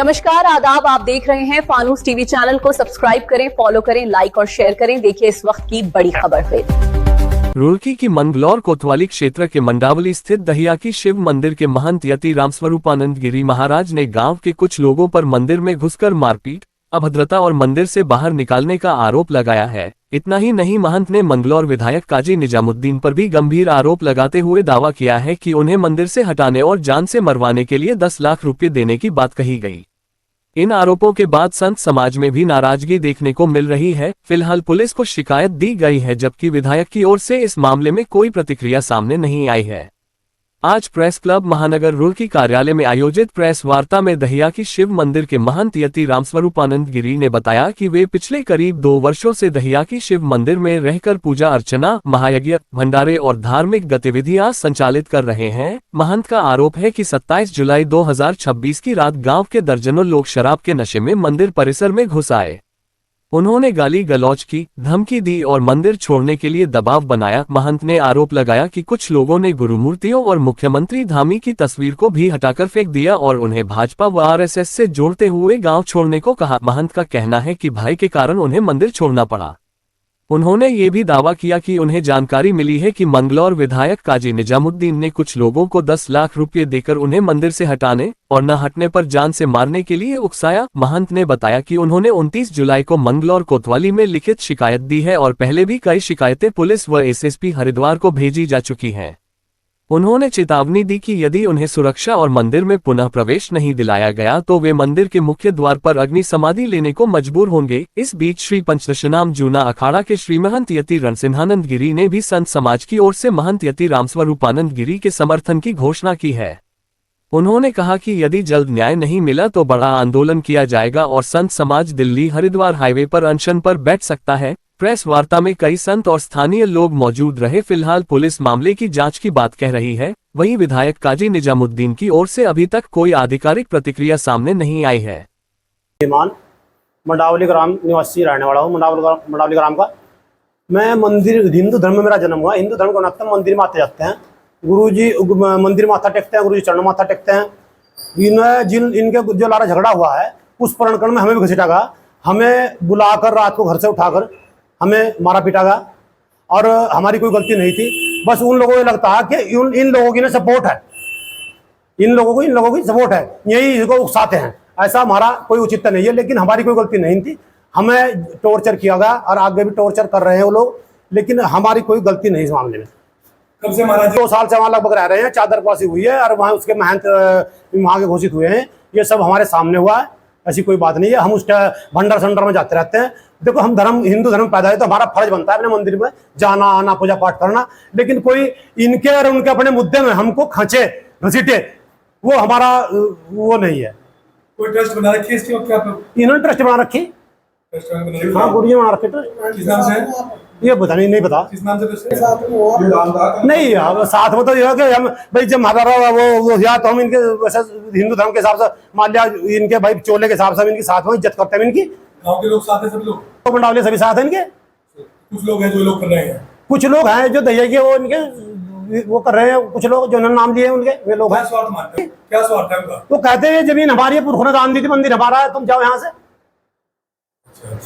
नमस्कार, आदाब। आप देख रहे हैं फानूस टीवी चैनल को सब्सक्राइब करें, फॉलो करें, लाइक और शेयर करें। देखिए इस वक्त की बड़ी खबर फिर। रुड़की की मंगलौर कोतवाली क्षेत्र के मंडावली स्थित दहियाकी शिव मंदिर के महंत यति रामस्वरूपानंद गिरी महाराज ने गांव के कुछ लोगों पर मंदिर में घुसकर मारपीट, अभद्रता और मंदिर से बाहर निकालने का आरोप लगाया है। इतना ही नहीं, महंत ने मंगलौर विधायक काजी निजामुद्दीन पर भी गंभीर आरोप लगाते हुए दावा किया है कि उन्हें मंदिर से हटाने और जान से मरवाने के लिए 10 लाख रुपए देने की बात कही गई। इन आरोपों के बाद संत समाज में भी नाराजगी देखने को मिल रही है। फिलहाल पुलिस को शिकायत दी गई है, जबकि विधायक की ओर से इस मामले में कोई प्रतिक्रिया सामने नहीं आई है। आज प्रेस क्लब महानगर रुड़की कार्यालय में आयोजित प्रेस वार्ता में दहियाकी शिव मंदिर के महंत यति रामस्वरूपानंद गिरी ने बताया कि वे पिछले करीब 2 वर्षों से दहियाकी शिव मंदिर में रहकर पूजा अर्चना, महायज्ञ, भंडारे और धार्मिक गतिविधियां संचालित कर रहे हैं। महंत का आरोप है कि 27 जुलाई 2026 की रात गांव के दर्जनों लोग शराब के नशे में मंदिर परिसर में घुस आए। उन्होंने गाली गलौज की, धमकी दी और मंदिर छोड़ने के लिए दबाव बनाया। महंत ने आरोप लगाया कि कुछ लोगों ने गुरुमूर्तियों और मुख्यमंत्री धामी की तस्वीर को भी हटाकर फेंक दिया और उन्हें भाजपा व आरएसएस से जोड़ते हुए गांव छोड़ने को कहा। महंत का कहना है कि भाई के कारण उन्हें मंदिर छोड़ना पड़ा। उन्होंने ये भी दावा किया कि उन्हें जानकारी मिली है कि मंगलौर विधायक काजी निजामुद्दीन ने कुछ लोगों को 10 लाख रुपए देकर उन्हें मंदिर से हटाने और न हटने पर जान से मारने के लिए उकसाया। महंत ने बताया कि उन्होंने 29 जुलाई को मंगलौर कोतवाली में लिखित शिकायत दी है और पहले भी कई शिकायतें पुलिस व एसएसपी हरिद्वार को भेजी जा चुकी हैं। उन्होंने चेतावनी दी कि यदि उन्हें सुरक्षा और मंदिर में पुनः प्रवेश नहीं दिलाया गया तो वे मंदिर के मुख्य द्वार पर अग्नि समाधि लेने को मजबूर होंगे। इस बीच श्री पंचदशनाम जूना अखाड़ा के श्री महंत यति रणसिंहानंद गिरी ने भी संत समाज की ओर से महंत यति रामस्वरूपानंद गिरी के समर्थन की घोषणा की है। उन्होंने कहा कि यदि जल्द न्याय नहीं मिला तो बड़ा आंदोलन किया जाएगा और संत समाज दिल्ली हरिद्वार हाईवे पर अनशन पर बैठ सकता है। प्रेस वार्ता में कई संत और स्थानीय लोग मौजूद रहे। फिलहाल पुलिस मामले की जांच की बात कह रही है। वहीं विधायक काजी निजामुद्दीन की ओर से अभी तक कोई आधिकारिक प्रतिक्रिया सामने नहीं आई है। मंडावली ग्राम निवासी रहने वाला हूँ। मंडावली ग्राम का मैं मंदिर, हिंदू धर्म में मेरा जन्म हुआ। हिंदू धर्म को नाते मंदिर में आते जाते हैं। गुरुजी मंदिर माथा टेकते हैं, गुरुजी चरण माथा टेकते हैं। इनके जो लारा झगड़ा हुआ है उस प्रकरण में हमें भी घसीटा गया। हमें बुलाकर रात को घर से उठाकर हमें मारा पीटा गया और हमारी कोई गलती नहीं थी। बस उन लोगों को लगता है कि इन लोगों की ना सपोर्ट है, इन लोगों की सपोर्ट है, यही इसको उकसाते हैं। ऐसा हमारा कोई उचित नहीं है, लेकिन हमारी कोई गलती नहीं थी। हमें टॉर्चर किया गया और आगे भी टॉर्चर कर रहे हैं वो लोग, लेकिन हमारी कोई गलती नहीं इस मामले में। कब से महाराज 2 साल से वहाँ लगभग रह रहे हैं। चादरपासी हुई है और वहाँ उसके महंत वहाँ के घोषित हुए हैं। ये सब हमारे सामने हुआ है, ऐसी कोई बात नहीं है। हम उस भंडार संडर में जाते रहते हैं। देखो, हम हिंदू धर्म पैदा है तो हमारा फर्ज बनता है अपने मंदिर में जाना आना, पूजा पाठ करना। लेकिन कोई इनके और उनके अपने मुद्दे में हमको खींचे घसीटे, वो हमारा वो नहीं है। कोई ट्रस्ट बना रखी है इसकी? इन्होंने ट्रस्ट बना रखी। हाँ, गुरुजी बना रखे। किस नाम से? ये पता नहीं पता किस नाम से? नहीं, अब साथ में तो ये है कि हम भाई जब हमारा वो या तो हम इनके वैसे हिंदू धर्म के हिसाब से मान लिया, इनके भाई चोले के हिसाब से हम इनकी साथ में इज्जत करते हैं। इनकी गांव के लोग साथ हैं, सब लोग तो मंडावली सभी साथ हैं इनके। कुछ लोग हैं जो लोग कर रहे हैं, कुछ लोग हैं जो दैया के वो इनके वो कर रहे हैं। कुछ लोग जो नाम लिए उनके वे लोग हैं। स्वार्थ मानते हैं। क्या स्वार्थ है उनका? वो कहते हैं जमीन हमारी है, पुरखों ने दान दी थी, मंदिर हमारा है, तुम जाओ यहाँ से।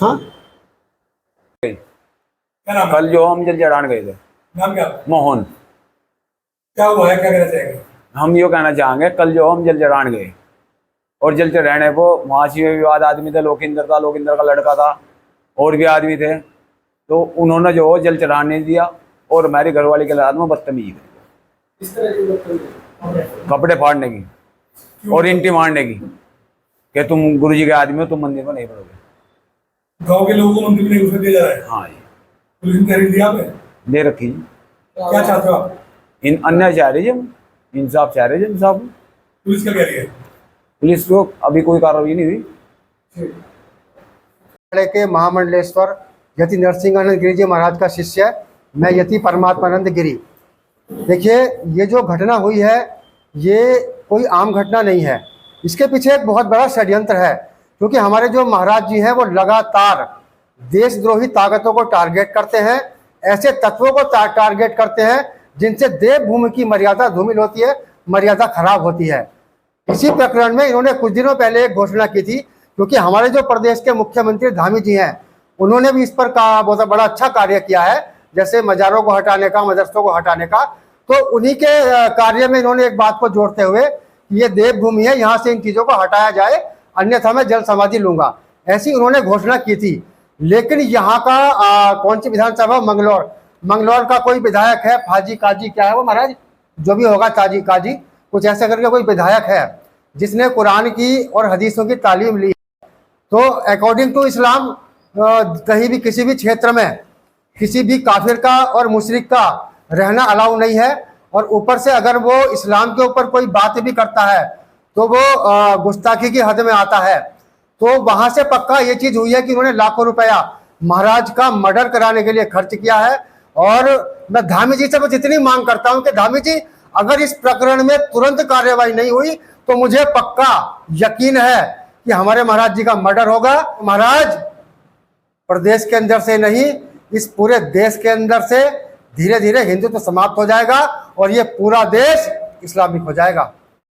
हाँ, क्या नाम? कल जो हम जल चढ़ाने गए थे। नाम क्या? मोहन। क्या हुआ है, क्या कहना चाहेंगे? हम यो कहना चाहेंगे, कल जो हम जल चढ़ाने गए और जल चढ़ाने वो वहाँ से विवाद आदमी थे, लोकिंदर था, लोकिंदर का लड़का था और भी आदमी थे। तो उन्होंने जो जल चढ़ाने दिया और हमारी घरवाली के साथ में बदतमीजी कपड़े फाड़ने की और इंटी मारने की कि तुम गुरुजी के आदमी हो, तुम मंदिर में नहीं पड़ोगे। गांव के लोगों को मंदिर में नहीं घुसने दिया जा रहा है? हाँ जी, पुलिस ने तहरीर दिया आपने? दे रखी। क्या चाहते हो आप? इन अन्य चाह रहे जब इंसाफ चाह रहे जब साहब। पुलिस क्या कह रही है? पुलिस को अभी कोई कार्रवाई नहीं हुई। के महामंडलेश्वर यति नरसिंहानंद गिरी जी महाराज का शिष्य मैं यति परमात्मानंद गिरी। देखिए, ये जो घटना हुई है ये कोई आम घटना नहीं है। इसके पीछे एक बहुत बड़ा षड्यंत्र है, क्योंकि हमारे जो महाराज जी हैं वो लगातार देशद्रोही ताकतों को टारगेट करते हैं, ऐसे तत्वों को टारगेट करते हैं जिनसे देवभूमि की मर्यादा धूमिल होती है, मर्यादा खराब होती है। इसी प्रकरण में इन्होंने कुछ दिनों पहले एक घोषणा की थी, क्योंकि हमारे जो प्रदेश के मुख्यमंत्री धामी जी हैं, उन्होंने भी इस पर बहुत बड़ा अच्छा कार्य किया है, जैसे मजारों को हटाने का, मदरसों को हटाने का। तो उन्हीं के कार्य में इन्होंने एक बात को जोड़ते हुए कि ये देवभूमि है, यहाँ से इन चीज़ों को हटाया जाए, अन्यथा मैं जल समाधि लूंगा, ऐसी उन्होंने घोषणा की थी। लेकिन यहाँ का कौन सी विधानसभा, मंगलौर का कोई विधायक है, फाजी काजी क्या है वो महाराज, जो भी होगा, ताजी काजी कुछ ऐसा करके कोई विधायक है, जिसने कुरान की और हदीसों की तालीम ली। तो अकॉर्डिंग टू इस्लाम कहीं भी किसी भी क्षेत्र में किसी भी काफिर का और मुशरिक का रहना अलाउ नहीं है। और ऊपर से अगर वो इस्लाम के ऊपर कोई बात भी करता है तो वो गुस्ताखी की हद में आता है। तो वहां से पक्का ये चीज हुई है कि उन्होंने लाखों रुपया महाराज का मर्डर कराने के लिए खर्च किया है। और मैं धामी जी से बस इतनी मांग करता हूं कि धामी जी, अगर इस प्रकरण में तुरंत कार्रवाई नहीं हुई तो मुझे पक्का यकीन है कि हमारे महाराज जी का मर्डर होगा। महाराज प्रदेश के अंदर से नहीं, इस पूरे देश के अंदर से धीरे धीरे हिंदुत्व समाप्त हो जाएगा और ये पूरा देश इस्लामिक हो जाएगा।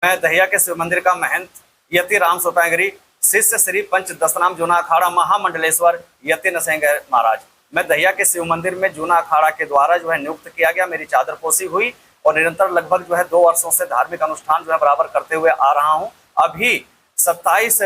मैं दहिया के शिव मंदिर का महंत यति राम स्वरूपानंद शिष्य श्री पंच दशनाम जूना अखाड़ा महामंडलेश्वर यति नरसिंह महाराज। मैं दहिया के शिव मंदिर में जूना अखाड़ा के द्वारा जो है नियुक्त किया गया, मेरी चादर पोशी हुई और निरंतर लगभग जो है 2 वर्षों से धार्मिक अनुष्ठान जो है बराबर करते हुए आ रहा हूं। अभी 27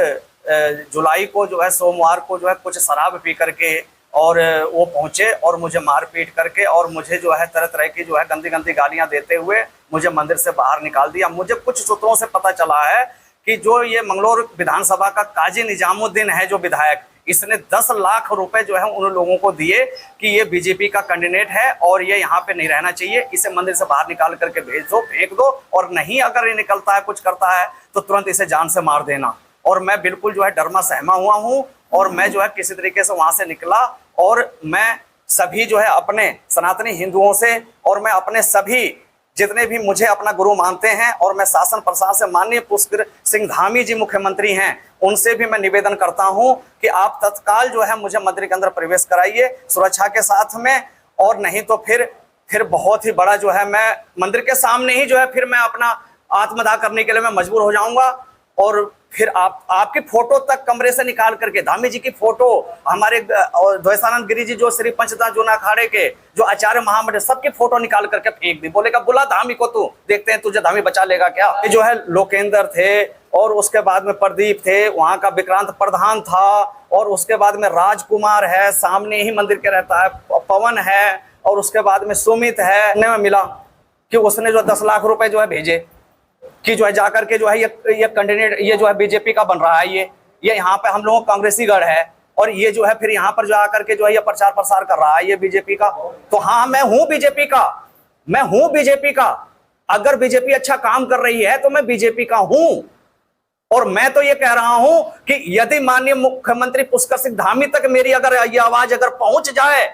जुलाई को जो है सोमवार को जो है कुछ शराब पी करके और वो पहुंचे और मुझे मारपीट करके और मुझे जो है तरह तरह की जो है गंदी गंदी गालियां देते हुए मुझे मंदिर से बाहर निकाल दिया। मुझे कुछ सूत्रों से पता चला है कि जो ये मंगलौर विधानसभा का काजी निजामुद्दीन है जो विधायक, इसने 10 लाख रुपए जो है उन लोगों को दिए कि ये बीजेपी का कैंडिडेट है और ये यहाँ पे नहीं रहना चाहिए, इसे मंदिर से बाहर निकाल करके भेज दो, फेंक दो, और नहीं अगर ये निकलता है कुछ करता है तो तुरंत इसे जान से मार देना। और मैं बिल्कुल जो है डरमा सहमा हुआ हूँ और मैं जो है किसी तरीके से वहां से निकला और मैं सभी जो है अपने सनातनी हिंदुओं से और मैं अपने सभी जितने भी मुझे अपना गुरु मानते हैं और मैं शासन प्रशासन से माननीय पुष्कर सिंह धामी जी मुख्यमंत्री हैं, उनसे भी मैं निवेदन करता हूं कि आप तत्काल जो है मुझे मंदिर के अंदर प्रवेश कराइए सुरक्षा के साथ में, और नहीं तो फिर बहुत ही बड़ा जो है मैं मंदिर के सामने ही जो है फिर मैं अपना आत्मदाह करने के लिए मैं मजबूर हो जाऊंगा। और फिर आपकी फोटो तक कमरे से निकाल करके, धामी जी की फोटो, हमारे द्वैतानंद गिरी जी जो श्री पंचदा जूना अखाड़े के जो आचार्य महामंडल, सबकी फोटो निकाल करके फेंक दी। बोलेगा बुला धामी को, तू देखते हैं तुझे धामी बचा लेगा क्या। ये जो है लोकेंद्र थे और उसके बाद में प्रदीप थे, वहां का विक्रांत प्रधान था और उसके बाद में राजकुमार है, सामने ही मंदिर के रहता है, पवन है, और उसके बाद में सुमित है। में मिला कि उसने जो 10 लाख रुपए जो है भेजे कि जो है जाकर के जो है ये कैंडिडेट ये जो है बीजेपी का बन रहा है, ये यहाँ पे हम लोगों कांग्रेसी गढ़ है और ये जो है फिर यहाँ पर जो आकर के जो है ये प्रचार प्रसार कर रहा है ये बीजेपी का। तो हाँ, मैं हूं बीजेपी का, मैं हूं बीजेपी का। अगर बीजेपी अच्छा काम कर रही है तो मैं बीजेपी का हूं। और मैं तो ये कह रहा हूं कि यदि माननीय मुख्यमंत्री पुष्कर सिंह धामी तक मेरी अगर ये आवाज अगर पहुंच जाए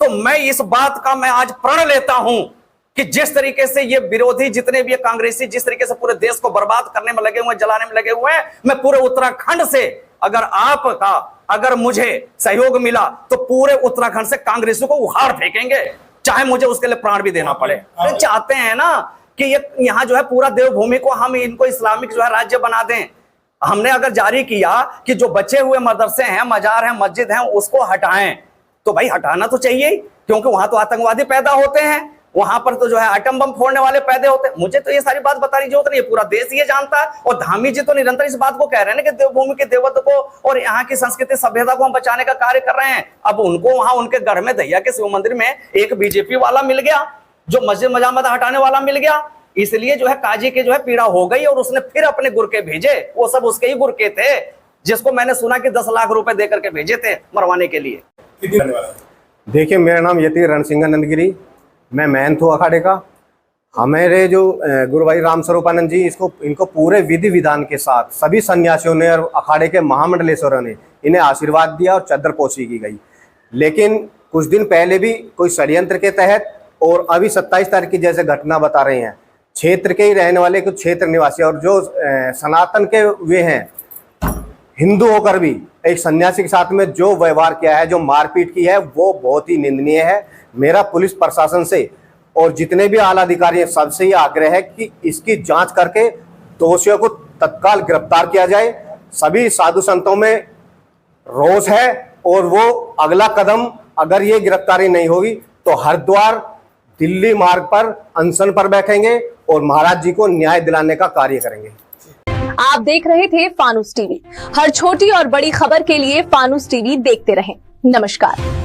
तो मैं इस बात का मैं आज प्रण लेता हूं कि जिस तरीके से ये विरोधी जितने भी कांग्रेसी जिस तरीके से पूरे देश को बर्बाद करने में लगे हुए, जलाने में लगे हुए हैं, मैं पूरे उत्तराखंड से अगर मुझे सहयोग मिला तो पूरे उत्तराखंड से कांग्रेसी को उखाड़ फेंकेंगे, चाहे मुझे उसके लिए प्राण भी देना पड़े। तो चाहते हैं ना कि ये यहाँ जो है पूरा देवभूमि को हम इनको इस्लामिक जो है राज्य बना दें। हमने अगर जारी किया कि जो बचे हुए मदरसे हैं, मजार हैं, मस्जिद हैं, उसको हटाएं, तो भाई हटाना तो चाहिए, क्योंकि वहां तो आतंकवादी पैदा होते हैं, वहां पर तो जो है आइटम बम फोड़ने वाले पैदे होते हैं। मुझे तो ये सारी बात बताने की जरूरत नहीं है, पूरा देश ये जानता है। और धामी जी तो निरंतर इस बात को कह रहे हैं कि देवभूमि के देवत्व को और यहाँ की संस्कृति सभ्यता को हम बचाने का कार्य कर रहे हैं। अब उनको वहां उनके गढ़ में दहिया के शिव मंदिर में एक बीजेपी वाला मिल गया, जो मस्जिद मजामत हटाने वाला मिल गया, इसलिए जो है काजी के जो है पीड़ा हो गई और उसने फिर अपने गुरके भेजे। वो सब उसके ही गुरके थे, जिसको मैंने सुना कि 10 लाख रुपए दे करके भेजे थे मरवाने के लिए। देखिए, मेरा नाम यति रणसिंहानंद गिरी, मैं महंत हूँ अखाड़े का। हमारे जो गुरु भाई राम स्वरूपानंद जी, इनको पूरे विधि विधान के साथ सभी सन्यासियों ने और अखाड़े के महामंडलेश्वरों ने इन्हें आशीर्वाद दिया और चादर पोशी की गई। लेकिन कुछ दिन पहले भी कोई षड्यंत्र के तहत और अभी 27 तारीख की जैसे घटना बता रहे हैं, क्षेत्र के ही रहने वाले कुछ क्षेत्र निवासी और जो सनातन के वे हैं, हिंदू होकर भी एक सन्यासी के साथ में जो व्यवहार किया है, जो मारपीट की है, वो बहुत ही निंदनीय है। मेरा पुलिस प्रशासन से और जितने भी आला अधिकारी हैं सबसे ये आग्रह है कि इसकी जांच करके दोषियों को तत्काल गिरफ्तार किया जाए। सभी साधु संतों में रोष है और वो अगला कदम अगर ये गिरफ्तारी नहीं होगी तो हरिद्वार दिल्ली मार्ग पर अनशन पर बैठेंगे और महाराज जी को न्याय दिलाने का कार्य करेंगे। आप देख रहे थे फानूस टीवी। हर छोटी और बड़ी खबर के लिए फानूस टीवी देखते रहें। नमस्कार।